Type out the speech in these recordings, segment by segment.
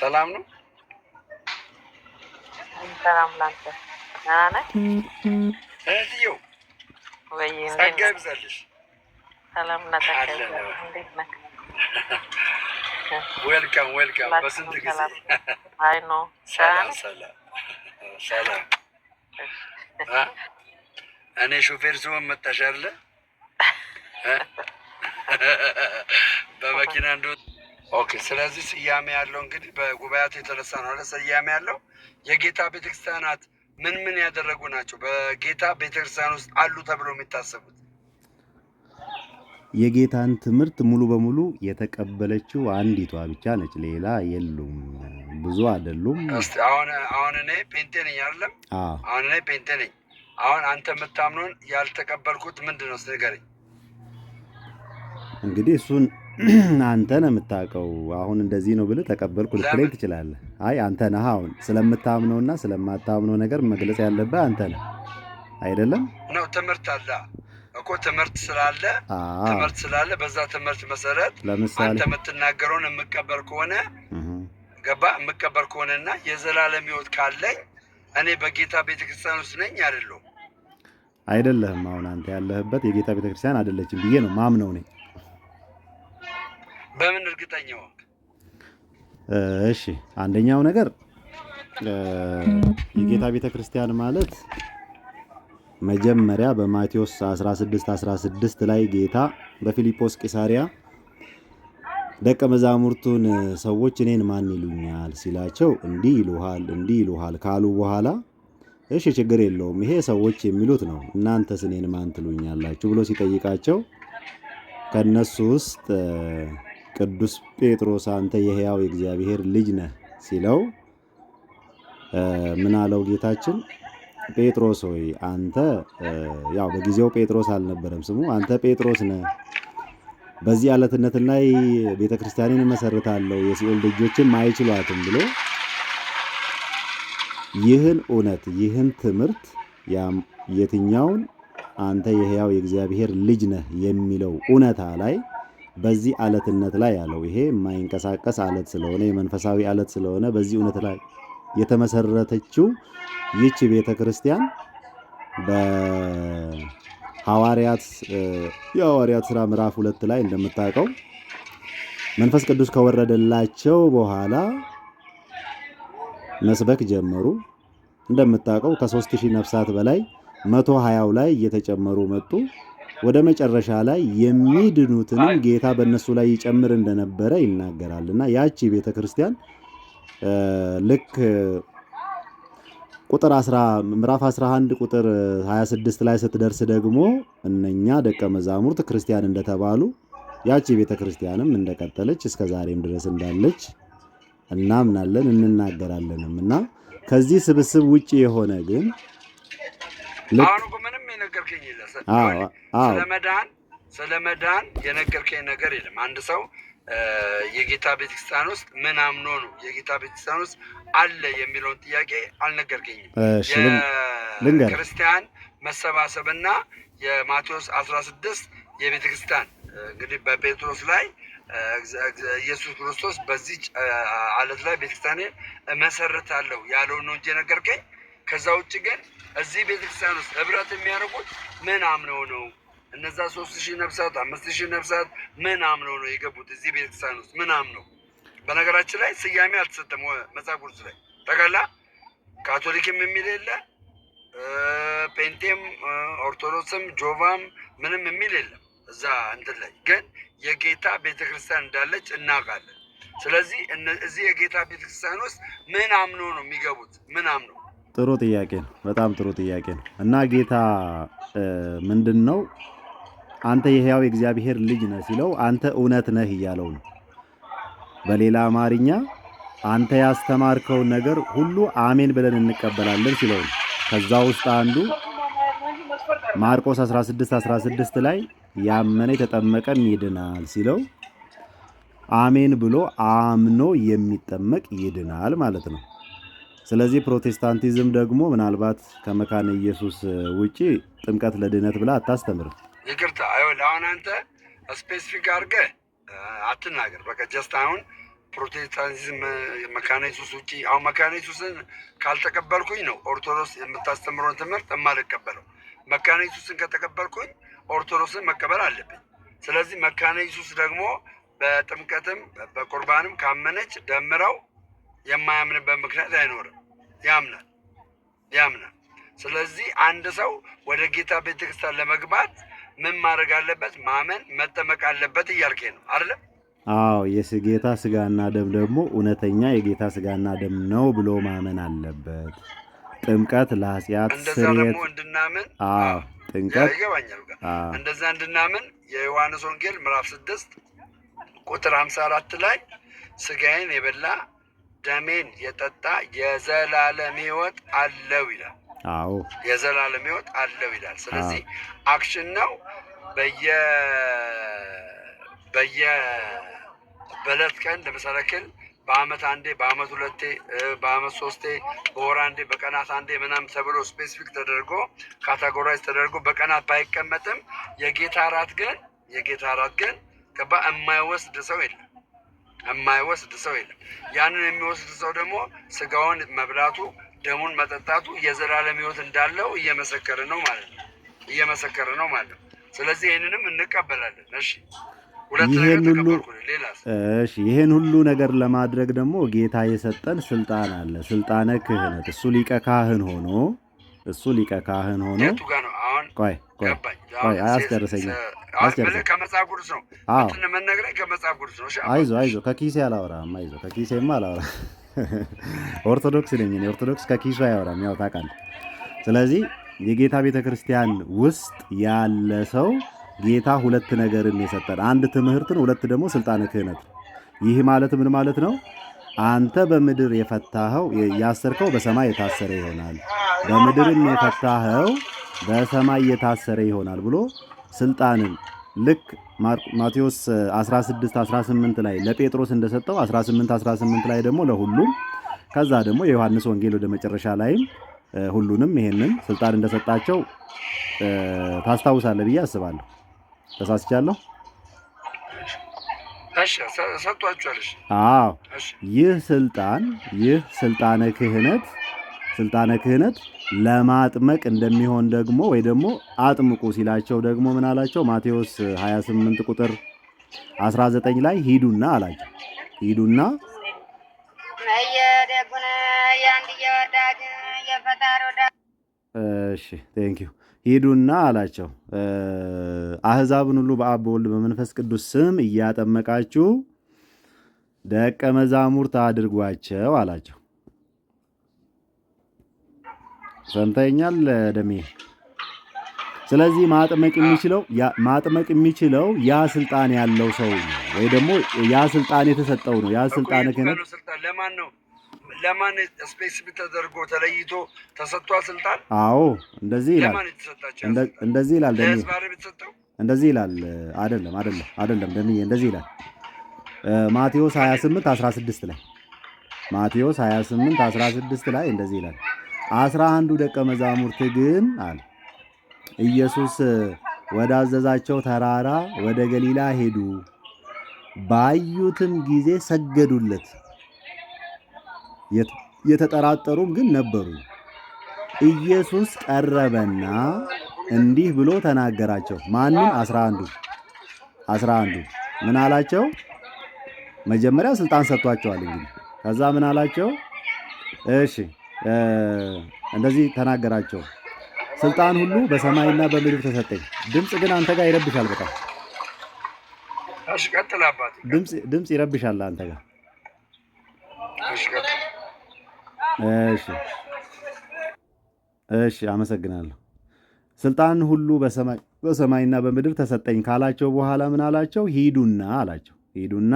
ሰላም ነው። ሰላም ላንተ ነህ እህትዬው? ወይ ጸጋ ይብዛልሽ። ሰላም እና ተከበረ። እንዴት ነህ? ዌልካም በስንት ጊዜ። አይ ኖ ሰላም እኔ ሾፌር ስሆን መጣሽ አይደለ? በመኪና እንደው ኦኬ። ስለዚህ ስያሜ ያለው እንግዲህ በጉባኤያት የተነሳ ነው አይደል? ስያሜ ያለው የጌታ ቤተክርስቲያናት ምን ያደረጉ ናቸው? በጌታ ቤተክርስቲያን ውስጥ አሉ ተብለው የሚታሰቡት የጌታን ትምህርት ሙሉ በሙሉ የተቀበለችው አንዲቷ ብቻ ነች። ሌላ የሉም፣ ብዙ አይደሉም። እስቲ አሁን እኔ ፔንቴ ነኝ አይደለም? አሁን እኔ ፔንቴ ነኝ። አሁን አንተ የምታምነውን ያልተቀበልኩት ምንድን ነው? ንገረኝ። እንግዲህ እሱን አንተ ነህ የምታውቀው። አሁን እንደዚህ ነው ብለህ ተቀበልኩ ልትለኝ ትችላለህ። አይ አንተ ነህ አሁን ስለምታምነውና ስለማታምነው ነገር መግለጽ ያለብህ አንተ ነህ አይደለም? ነው ትምህርት አለ እኮ ትምህርት ስላለ በዛ ትምህርት መሰረት አንተ የምትናገረውን የምቀበል ከሆነ የምቀበል ከሆነና የዘላለም ሕይወት ካለኝ እኔ በጌታ ቤተክርስቲያን ውስጥ ነኝ አይደለህም። አሁን አንተ ያለህበት የጌታ ቤተክርስቲያን አይደለችም ብዬ ነው ማምነው ነኝ። በምን እርግጠኛ ሆንክ? እሺ አንደኛው ነገር የጌታ ቤተክርስቲያን ማለት መጀመሪያ በማቴዎስ 16:16 ላይ ጌታ በፊልጶስ ቂሳሪያ ደቀ መዛሙርቱን ሰዎች እኔን ማን ይሉኛል ሲላቸው እንዲህ ይሉሃል ካሉ በኋላ እሺ ችግር የለውም ይሄ ሰዎች የሚሉት ነው፣ እናንተስ እኔን ማን ትሉኛላችሁ ብሎ ሲጠይቃቸው ከነሱ ውስጥ ቅዱስ ጴጥሮስ አንተ የሕያው የእግዚአብሔር ልጅ ነህ ሲለው ምን አለው ጌታችን? ጴጥሮስ ሆይ አንተ ያው በጊዜው ጴጥሮስ አልነበረም ስሙ፣ አንተ ጴጥሮስ ነህ፣ በዚህ ዓለትነት ላይ ቤተክርስቲያንን እመሰርታለሁ፣ የሲኦል ደጆችም አይችሏትም ብሎ ይህን እውነት ይህን ትምህርት የትኛውን አንተ የሕያው የእግዚአብሔር ልጅ ነህ የሚለው እውነታ ላይ በዚህ ዓለትነት ላይ ያለው ይሄ የማይንቀሳቀስ ዓለት ስለሆነ የመንፈሳዊ ዓለት ስለሆነ በዚህ እውነት ላይ የተመሰረተችው ይህች ቤተክርስቲያን በሐዋርያት ሥራ ምዕራፍ 2 ላይ እንደምታውቀው መንፈስ ቅዱስ ከወረደላቸው በኋላ መስበክ ጀመሩ። እንደምታውቀው ከ3000 ነፍሳት በላይ 120ው ላይ እየተጨመሩ መጡ። ወደ መጨረሻ ላይ የሚድኑትንም ጌታ በእነሱ ላይ ይጨምር እንደነበረ ይናገራልና ያቺ ቤተክርስቲያን ልክ ምዕራፍ 11 ቁጥር 26 ላይ ስትደርስ ደግሞ እነኛ ደቀ መዛሙርት ክርስቲያን እንደተባሉ ያቺ ቤተክርስቲያንም እንደቀጠለች እስከ ዛሬም ድረስ እንዳለች እናምናለን እንናገራለንም። እና ከዚህ ስብስብ ውጪ የሆነ ግን ምንም የነገርከኝ የለም። ስለመዳን የነገርከኝ ነገር የለም። አንድ ሰው የጌታ ቤተክርስቲያን ውስጥ ምን አምኖ ነው የጌታ ቤተክርስቲያን ውስጥ አለ የሚለውን ጥያቄ አልነገርከኝም። የክርስቲያን መሰባሰብና የማቴዎስ 16 የቤተክርስቲያን እንግዲህ በጴጥሮስ ላይ ኢየሱስ ክርስቶስ በዚህ ዓለት ላይ ቤተክርስቲያንን እመሰርታለሁ ያለውን ነው እንጂ ነገርከኝ። ከዛ ውጭ ግን እዚህ ቤተክርስቲያን ውስጥ ህብረት የሚያደርጉት ምን አምነው ነው? እነዛ 3000 ነፍሳት 5000 ነፍሳት ምን አምነው ነው የገቡት እዚህ ቤተክርስቲያን ውስጥ? ምን አምነው? በነገራችን ላይ ስያሜ አልተሰጠም መጽሐፍ ቅዱስ ላይ ተጋላ ካቶሊክም የሚል የለ፣ ፔንቴም፣ ኦርቶዶክስም፣ ጆቫም ምንም የሚል የለም እዛ እንትን ላይ ግን የጌታ ቤተክርስቲያን እንዳለች እናውቃለን። ስለዚህ እዚህ የጌታ ቤተክርስቲያን ውስጥ ምን አምነው ነው የሚገቡት? ምን አምነው? ጥሩ ጥያቄ ነው። በጣም ጥሩ ጥያቄ ነው። እና ጌታ ምንድነው አንተ የሕያው የእግዚአብሔር ልጅ ነህ ሲለው አንተ እውነት ነህ እያለው ነው። በሌላ አማርኛ አንተ ያስተማርከውን ነገር ሁሉ አሜን ብለን እንቀበላለን ሲለው ነው። ከዛ ውስጥ አንዱ ማርቆስ 16:16 ላይ ያመነ የተጠመቀም ይድናል ሲለው አሜን ብሎ አምኖ የሚጠመቅ ይድናል ማለት ነው። ስለዚህ ፕሮቴስታንቲዝም ደግሞ ምናልባት ከመካነ ኢየሱስ ውጪ ጥምቀት ለድነት ብላ አታስተምርም። ይቅርታ አይወል አሁን አንተ ስፔሲፊክ አድርገህ አትናገር። በቃ ጀስት አሁን ፕሮቴስታንቲዝም መካነ ኢየሱስ ውጪ አሁን መካነ ኢየሱስን ካልተቀበልኩኝ ነው ኦርቶዶክስ የምታስተምረውን ትምህርት የማልቀበለው። መካነ ኢየሱስን ከተቀበልኩኝ ኦርቶዶክስን መቀበል አለብኝ። ስለዚህ መካነ ኢየሱስ ደግሞ በጥምቀትም በቁርባንም ካመነች ደምረው የማያምንበት ምክንያት አይኖርም። ያምናል። ስለዚህ አንድ ሰው ወደ ጌታ ቤተክርስቲያን ለመግባት ምን ማድረግ አለበት? ማመን መጠመቅ አለበት እያልከኝ ነው አይደለ? አዎ፣ የጌታ ስጋና ደም ደግሞ እውነተኛ የጌታ ስጋና ደም ነው ብሎ ማመን አለበት። ጥምቀት ለኃጢአት እንደዛ ስርየት ደግሞ እንድናምን ጥምቀት ይገባኛል። እንደዛ እንድናምን የዮሐንስ ወንጌል ምዕራፍ 6 ቁጥር 54 ላይ ስጋዬን የበላ ደሜን የጠጣ የዘላለም ሕይወት አለው ይላል። አዎ የዘላለም ሕይወት አለው ይላል። ስለዚህ አክሽን ነው። በዕለት ቀን ለምሳሌ በአመት አንዴ፣ በአመት ሁለቴ፣ በአመት ሶስቴ፣ በወር አንዴ፣ በቀናት አንዴ ምናምን ተብሎ ስፔሲፊክ ተደርጎ ካታጎራይዝ ተደርጎ በቀናት ባይቀመጥም የጌታ እራት ግን ገባ የማይወስድ ሰው የለም። ያንን የሚወስድ ሰው ደግሞ ስጋውን መብላቱ ደሙን መጠጣቱ የዘላለም ሕይወት እንዳለው እየመሰከረ ነው ማለት ነው። ስለዚህ ይህንንም እንቀበላለን። እሺ ይሄን ሁሉ ነገር ለማድረግ ደግሞ ጌታ የሰጠን ስልጣን አለ። ስልጣነ ክህነት። እሱ ሊቀ ካህን ሆኖ ቆይ አያስጨርሰኝም። ከመጽሐፍ ቅዱስ ነው የምትነግረኝ? ከመጽሐፍ ቅዱስ ነው። አይዞህ ከኪሴ አላወራም። ከኪሴማ አላወራም። ኦርቶዶክስ ነኝ እኔ። ኦርቶዶክስ ከኪሱ አያወራም፣ ያው ታውቃለህ። ስለዚህ የጌታ ቤተክርስቲያን ውስጥ ያለ ሰው ጌታ ሁለት ነገርን የሰጠን፣ አንድ ትምህርትን፣ ሁለት ደግሞ ስልጣነ ክህነት። ይህ ማለት ምን ማለት ነው? አንተ በምድር የፈታኸው ያሰርከው በሰማይ የታሰረ ይሆናል፣ በምድርም የፈታኸው በሰማይ የታሰረ ይሆናል ብሎ ስልጣንን ልክ ማቴዎስ 16:18 ላይ ለጴጥሮስ እንደሰጠው 18:18 ላይ ደግሞ ለሁሉም፣ ከዛ ደግሞ የዮሐንስ ወንጌል ወደ መጨረሻ ላይም ሁሉንም ይሄንን ስልጣን እንደሰጣቸው ታስታውሳለህ ብዬ አስባለሁ። ተሳስቻለሁ? አዎ። ይህ ስልጣነ ክህነት ለማጥመቅ እንደሚሆን ደግሞ ወይ ደግሞ አጥምቁ ሲላቸው ደግሞ ምን አላቸው? ማቴዎስ 28 ቁጥር 19 ላይ ሂዱና አላቸው። ሂዱና ሂዱና አላቸው። አሕዛብን ሁሉ በአብ በወልድ በመንፈስ ቅዱስ ስም እያጠመቃችሁ ደቀ መዛሙርት አድርጓቸው አላቸው። ሰምተኛል ደሜ? ስለዚህ ማጥመቅ የሚችለው ያ ስልጣን ያለው ሰው ወይ ደግሞ ያ ስልጣን የተሰጠው ነው። ያ ስልጣን ክህነት ለማን ስፔሲፊክ ተደርጎ ተለይቶ ተሰጥቷል ስልጣን? አዎ እንደዚህ ይላል። እንደዚህ ይላል ደሜ። እንደዚህ ይላል። አይደለም ደሜ፣ እንደዚህ ይላል ማቴዎስ 28:16 ላይ ማቴዎስ 28:16 ላይ እንደዚህ ይላል 11 ደቀ መዛሙርት ግን አለ ኢየሱስ ወዳዘዛቸው ተራራ ወደ ገሊላ ሄዱ፣ ባዩትም ጊዜ ሰገዱለት። የተጠራጠሩም ግን ነበሩ። ኢየሱስ ቀረበና እንዲህ ብሎ ተናገራቸው። ማንን? 11 ምን አላቸው? መጀመሪያ ስልጣን ሰጥቷቸዋል። እንግዲህ ከዛ ምን አላቸው? እሺ እንደዚህ ተናገራቸው። ስልጣን ሁሉ በሰማይና በምድር ተሰጠኝ። ድምፅ ግን አንተ ጋር ይረብሻል በጣም። ድምፅ ይረብሻል አንተ ጋር። እሺ አመሰግናለሁ። ስልጣን ሁሉ በሰማይና በምድር ተሰጠኝ ካላቸው በኋላ ምን አላቸው? ሂዱና አላቸው። ሂዱና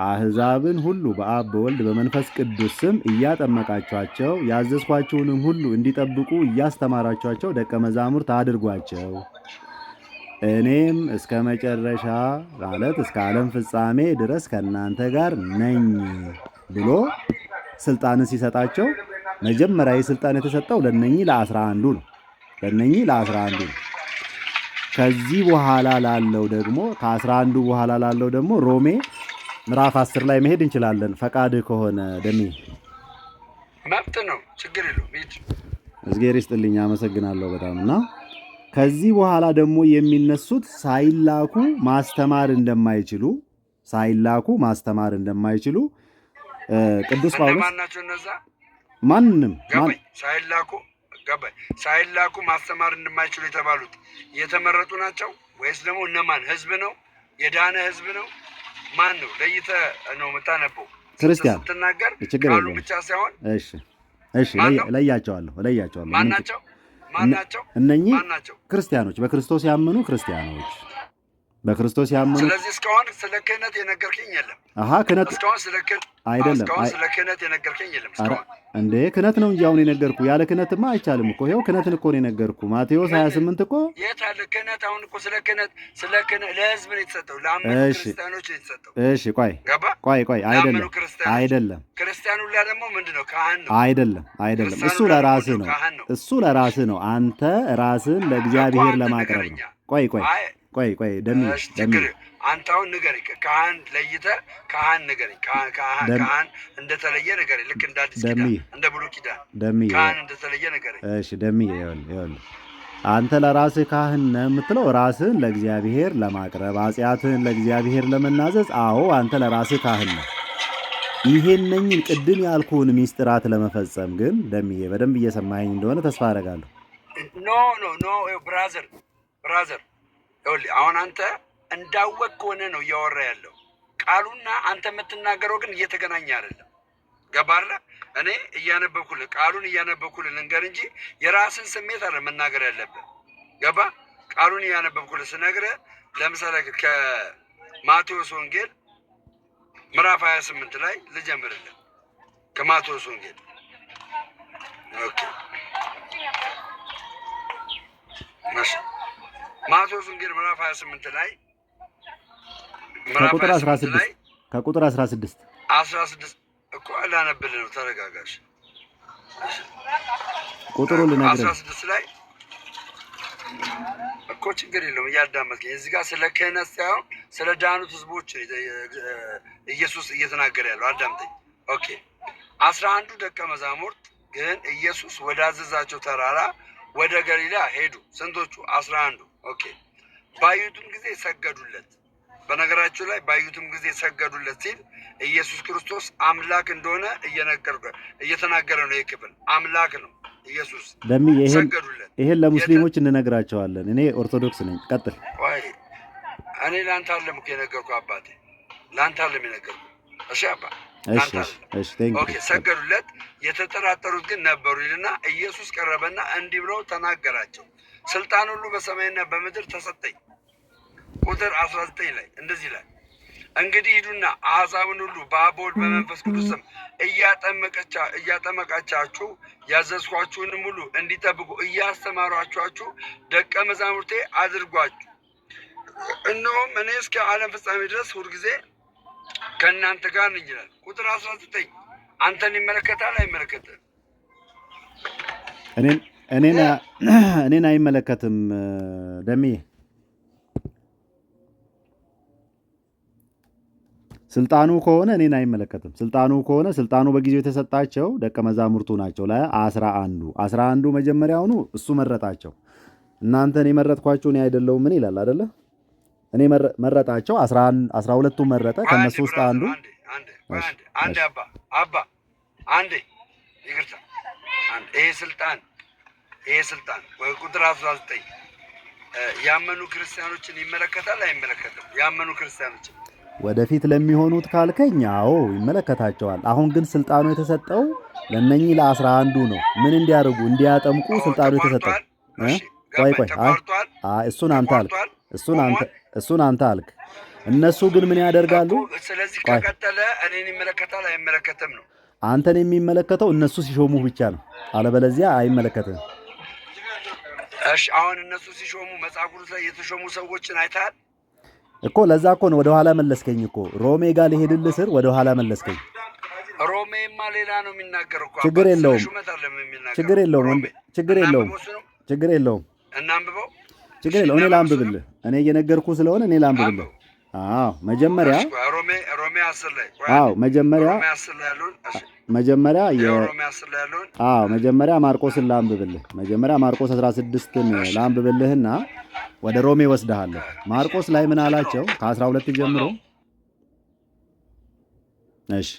አሕዛብን ሁሉ በአብ በወልድ በመንፈስ ቅዱስ ስም እያጠመቃቸዋቸው ያዘዝኳችሁንም ሁሉ እንዲጠብቁ እያስተማራቸዋቸው ደቀ መዛሙርት አድርጓቸው፣ እኔም እስከ መጨረሻ ማለት እስከ ዓለም ፍጻሜ ድረስ ከእናንተ ጋር ነኝ ብሎ ስልጣንን ሲሰጣቸው መጀመሪያ ስልጣን የተሰጠው ለነኚህ ለ11 ነው። ከዚህ በኋላ ላለው ደግሞ ከ11 በኋላ ላለው ደግሞ ሮሜ ምዕራፍ 10 ላይ መሄድ እንችላለን ፈቃድ ከሆነ ደሜ መብት ነው ችግር የለውም ሂድ እግዚአብሔር ይስጥልኝ አመሰግናለሁ በጣም እና ከዚህ በኋላ ደግሞ የሚነሱት ሳይላኩ ማስተማር እንደማይችሉ ቅዱስ ጳውሎስ ማናቸው እነዛ ማንም ሳይላኩ ማስተማር እንደማይችሉ የተባሉት የተመረጡ ናቸው ወይስ ደግሞ እነማን ህዝብ ነው የዳነ ህዝብ ነው ማን ነው ለይተህ ነው የምታነበው ክርስቲያን ስትናገር ቃሉ ብቻ ሳይሆን እሺ ለያቸዋለሁ ማናቸው እነኚህ ክርስቲያኖች በክርስቶስ ያመኑ ክርስቲያኖች በክርስቶስ ያመኑ ስለዚህ እስካሁን ስለ ክህነት የነገርከኝ የለም ክህነት እስካሁን ስለ ክህነት የነገርከኝ የለም እስካሁን እንዴ ክህነት ነው እንጂ አሁን የነገርኩ ያለ ክህነትማ አይቻልም እኮ ይኸው ክህነትን እኮ ነው የነገርኩ ማቴዎስ 28 እኮ የት አለ ክህነት አሁን እኮ ስለ ክህነት ለህዝብ ነው የተሰጠው ለአመኑ ክርስቲያኖች ነው የተሰጠው እሺ ቆይ አይደለም ክርስቲያኑ ላይ ደግሞ ምንድነው ካህን ነው አይደለም እሱ ለራስህ ነው አንተ ራስን ለእግዚአብሔር ለማቅረብ ነው ቆይ ደሚ አንተ አሁን ንገረኝ ካህን ለይተህ ካህን ንገረኝ ካህን እንደተለየ ንገረኝ ልክ እንደ አዲስ ኪዳን እንደ ብሉይ ኪዳን ካህን እንደተለየ ንገረኝ እሺ ደሚ ይኸውልህ አንተ ለራስህ ካህን ነህ የምትለው ራስህን ለእግዚአብሔር ለማቅረብ ኃጢአትህን ለእግዚአብሔር ለመናዘዝ አዎ አንተ ለራስህ ካህን ነህ ይሄንኝን ቅድም ያልኩህን ሚስጥራት ለመፈጸም ግን ደሚዬ በደንብ እየሰማኸኝ እንደሆነ ተስፋ አደርጋለሁ ኖ ብራዘር ይኸውልህ አሁን አንተ እንዳወቅ ከሆነ ነው እያወራ ያለው ቃሉና አንተ የምትናገረው ግን እየተገናኘ አይደለም ገባለ እኔ እያነበብኩልህ ቃሉን እያነበብኩልህ ልንገር እንጂ የራስን ስሜት አለ መናገር ያለብህ ገባ ቃሉን እያነበብኩልህ ስነግርህ ለምሳሌ ከማቴዎስ ወንጌል ምዕራፍ 28 ላይ ልጀምርልህ ከማቴዎስ ወንጌል ኦኬ ማቴዎስ ወንጌል ምዕራፍ 28 ላይ ከቁጥር 16 እኮ አላነብልህ ነው ተረጋጋሽ ቁጥሩን ልነግርህ 16 ላይ እኮ ችግር የለውም እያዳመጥከኝ እዚህ ጋር ስለ ክህነት ሳይሆን ስለ ዳኑት ህዝቦች ኢየሱስ እየተናገረ ያለው አዳምጠኝ ኦኬ 11 ደቀ መዛሙርት ግን ኢየሱስ ወዳዘዛቸው ተራራ ወደ ገሊላ ሄዱ ስንቶቹ 11 ኦኬ ባዩትም ጊዜ ሰገዱለት በነገራችሁ ላይ ባዩትም ጊዜ ሰገዱለት ሲል ኢየሱስ ክርስቶስ አምላክ እንደሆነ እየተናገረ ነው የክፍል አምላክ ነው ኢየሱስ ሰገዱለት ይሄን ለሙስሊሞች እንነግራቸዋለን እኔ ኦርቶዶክስ ነኝ ቀጥል እኔ ላንተ አለም እኮ የነገርኩ አባቴ ላንተ አለም የነገርኩ እሺ አባ እሺ ኦኬ ሰገዱለት የተጠራጠሩት ግን ነበሩ ይልና ኢየሱስ ቀረበና እንዲህ ብሎ ተናገራቸው ስልጣን ሁሉ በሰማይና በምድር ተሰጠኝ ቁጥር 19 ላይ እንደዚህ ላይ እንግዲህ ሂዱና አሕዛብን ሁሉ በአብ ወልድ በመንፈስ ቅዱስ ስም እያጠመቃቻችሁ ያዘዝኳችሁንም ሁሉ እንዲጠብቁ እያስተማሯችሁ ደቀ መዛሙርቴ አድርጓችሁ እነሆም እኔ እስከ ዓለም ፍጻሜ ድረስ ሁልጊዜ ከእናንተ ጋር ነኝ ይላል ቁጥር 19 አንተን ይመለከታል አይመለከትም እኔን አይመለከትም ደሜ ስልጣኑ ከሆነ እኔን አይመለከትም ስልጣኑ በጊዜው የተሰጣቸው ደቀ መዛሙርቱ ናቸው ለ11 መጀመሪያውኑ እሱ መረጣቸው እናንተን የመረጥኳችሁ እኔ አይደለሁም ምን ይላል አይደለ እኔ መረጣቸው 12ቱ መረጠ ከነሱ ውስጥ አንዱ አንዴ ይቅርታ ይሄ ስልጣን ወይ ቁጥር 19 ያመኑ ክርስቲያኖችን ይመለከታል አይመለከትም ያመኑ ክርስቲያኖችን ወደፊት ለሚሆኑት ካልከኝ አዎ ይመለከታቸዋል አሁን ግን ስልጣኑ የተሰጠው ለነኚህ ለ11 ነው ምን እንዲያርጉ እንዲያጠምቁ ስልጣኑ የተሰጠው ቆይ እሱን አንተ አልክ እነሱ ግን ምን ያደርጋሉ ስለዚህ ከቀጠለ እኔን ይመለከታል አይመለከትም ነው አንተን የሚመለከተው እነሱ ሲሾሙ ብቻ ነው አለበለዚያ አይመለከትም እሺ አሁን እነሱ ሲሾሙ መጽሐፍ ቅዱስ ላይ የተሾሙ ሰዎችን አይተሃል እኮ ለዛ እኮ ነው ወደ ኋላ መለስከኝ እኮ ሮሜ ጋር ልሄድልህ ስር ወደ ኋላ መለስከኝ ሮሜማ ሌላ ነው የሚናገረው እኮ ችግር የለውም እናንብበው ችግር የለውም። እኔ ላንብብልህ። እኔ እየነገርኩ ስለሆነ እኔ ላንብብልህ። አዎ መጀመሪያ ሮሜ 10 ላይ አዎ መጀመሪያ ሮሜ 10 ላይ ያለውን መጀመሪያ ሮሜ 10 ላይ ያለውን መጀመሪያ ማርቆስን ላንብብልህ። መጀመሪያ ማርቆስ 16ን ላንብብልህና ወደ ሮሜ ወስደሃለሁ። ማርቆስ ላይ ምን አላቸው? ከ12 ጀምሮ እሺ